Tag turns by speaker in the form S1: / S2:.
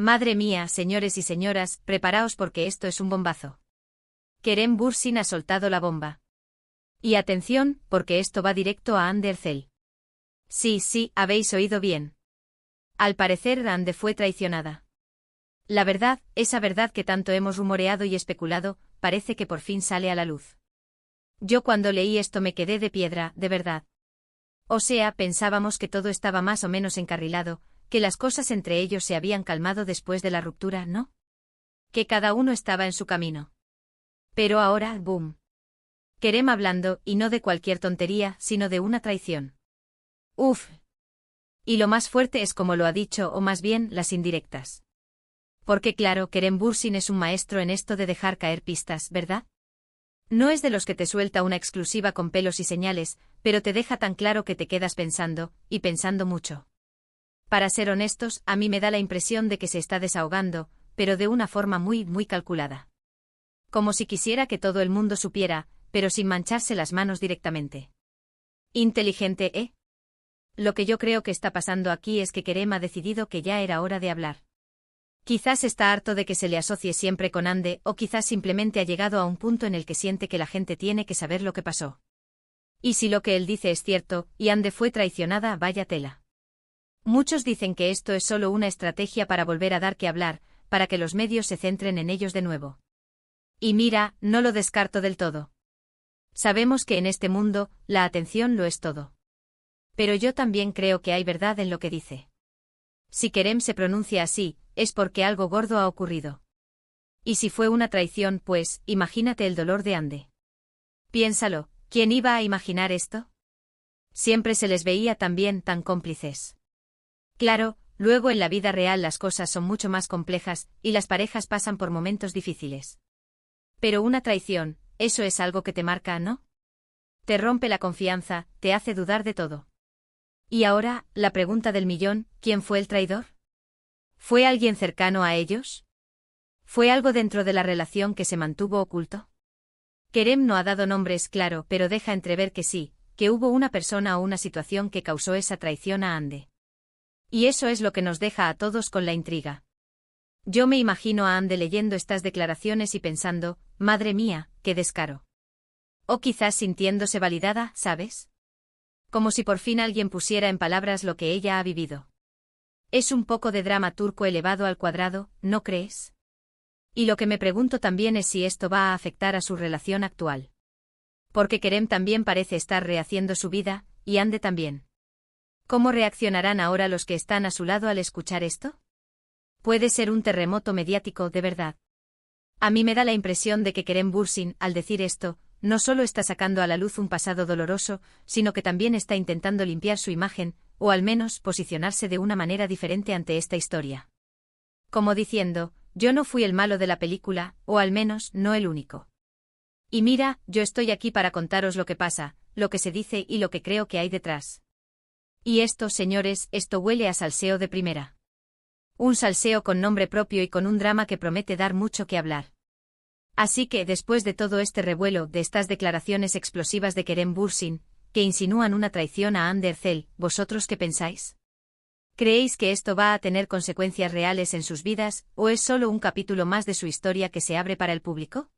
S1: Madre mía, señores y señoras, preparaos porque esto es un bombazo. Kerem Bürsin ha soltado la bomba. Y atención, porque esto va directo a Hande Erçel. Sí, habéis oído bien. Al parecer Hande fue traicionada. La verdad, esa verdad que tanto hemos rumoreado y especulado, parece que por fin sale a la luz. Yo cuando leí esto me quedé de piedra, de verdad. O sea, pensábamos que todo estaba más o menos encarrilado, que las cosas entre ellos se habían calmado después de la ruptura, ¿no? Que cada uno estaba en su camino. Pero ahora, boom. Kerem hablando, y no de cualquier tontería, sino de una traición. Uf. Y lo más fuerte es como lo ha dicho, o más bien, las indirectas. Porque claro, Kerem Bürsin es un maestro en esto de dejar caer pistas, ¿verdad? No es de los que te suelta una exclusiva con pelos y señales, pero te deja tan claro que te quedas pensando, y pensando mucho. Para ser honestos, a mí me da la impresión de que se está desahogando, pero de una forma muy calculada. Como si quisiera que todo el mundo supiera, pero sin mancharse las manos directamente. Inteligente, ¿eh? Lo que yo creo que está pasando aquí es que Kerem ha decidido que ya era hora de hablar. Quizás está harto de que se le asocie siempre con Hande, o quizás simplemente ha llegado a un punto en el que siente que la gente tiene que saber lo que pasó. Y si lo que él dice es cierto, y Hande fue traicionada, vaya tela. Muchos dicen que esto es solo una estrategia para volver a dar que hablar, para que los medios se centren en ellos de nuevo. Y mira, no lo descarto del todo. Sabemos que en este mundo, la atención lo es todo. Pero yo también creo que hay verdad en lo que dice. Si Kerem se pronuncia así, es porque algo gordo ha ocurrido. Y si fue una traición, pues, imagínate el dolor de Hande. Piénsalo, ¿quién iba a imaginar esto? Siempre se les veía también tan cómplices. Claro, luego en la vida real las cosas son mucho más complejas, y las parejas pasan por momentos difíciles. Pero una traición, eso es algo que te marca, ¿no? Te rompe la confianza, te hace dudar de todo. Y ahora, la pregunta del millón, ¿quién fue el traidor? ¿Fue alguien cercano a ellos? ¿Fue algo dentro de la relación que se mantuvo oculto? Kerem no ha dado nombres, claro, pero deja entrever que sí, que hubo una persona o una situación que causó esa traición a Hande. Y eso es lo que nos deja a todos con la intriga. Yo me imagino a Hande leyendo estas declaraciones y pensando, madre mía, qué descaro. O quizás sintiéndose validada, ¿sabes? Como si por fin alguien pusiera en palabras lo que ella ha vivido. Es un poco de drama turco elevado al cuadrado, ¿no crees? Y lo que me pregunto también es si esto va a afectar a su relación actual. Porque Kerem también parece estar rehaciendo su vida, y Hande también. ¿Cómo reaccionarán ahora los que están a su lado al escuchar esto? Puede ser un terremoto mediático de verdad. A mí me da la impresión de que Kerem Bürsin, al decir esto, no solo está sacando a la luz un pasado doloroso, sino que también está intentando limpiar su imagen, o al menos posicionarse de una manera diferente ante esta historia. Como diciendo, yo no fui el malo de la película, o al menos no el único. Y mira, yo estoy aquí para contaros lo que pasa, lo que se dice y lo que creo que hay detrás. Y esto, señores, esto huele a salseo de primera. Un salseo con nombre propio y con un drama que promete dar mucho que hablar. Así que, después de todo este revuelo, de estas declaraciones explosivas de Kerem Bürsin, que insinúan una traición a Hande Erçel, ¿vosotros qué pensáis? ¿Creéis que esto va a tener consecuencias reales en sus vidas, o es solo un capítulo más de su historia que se abre para el público?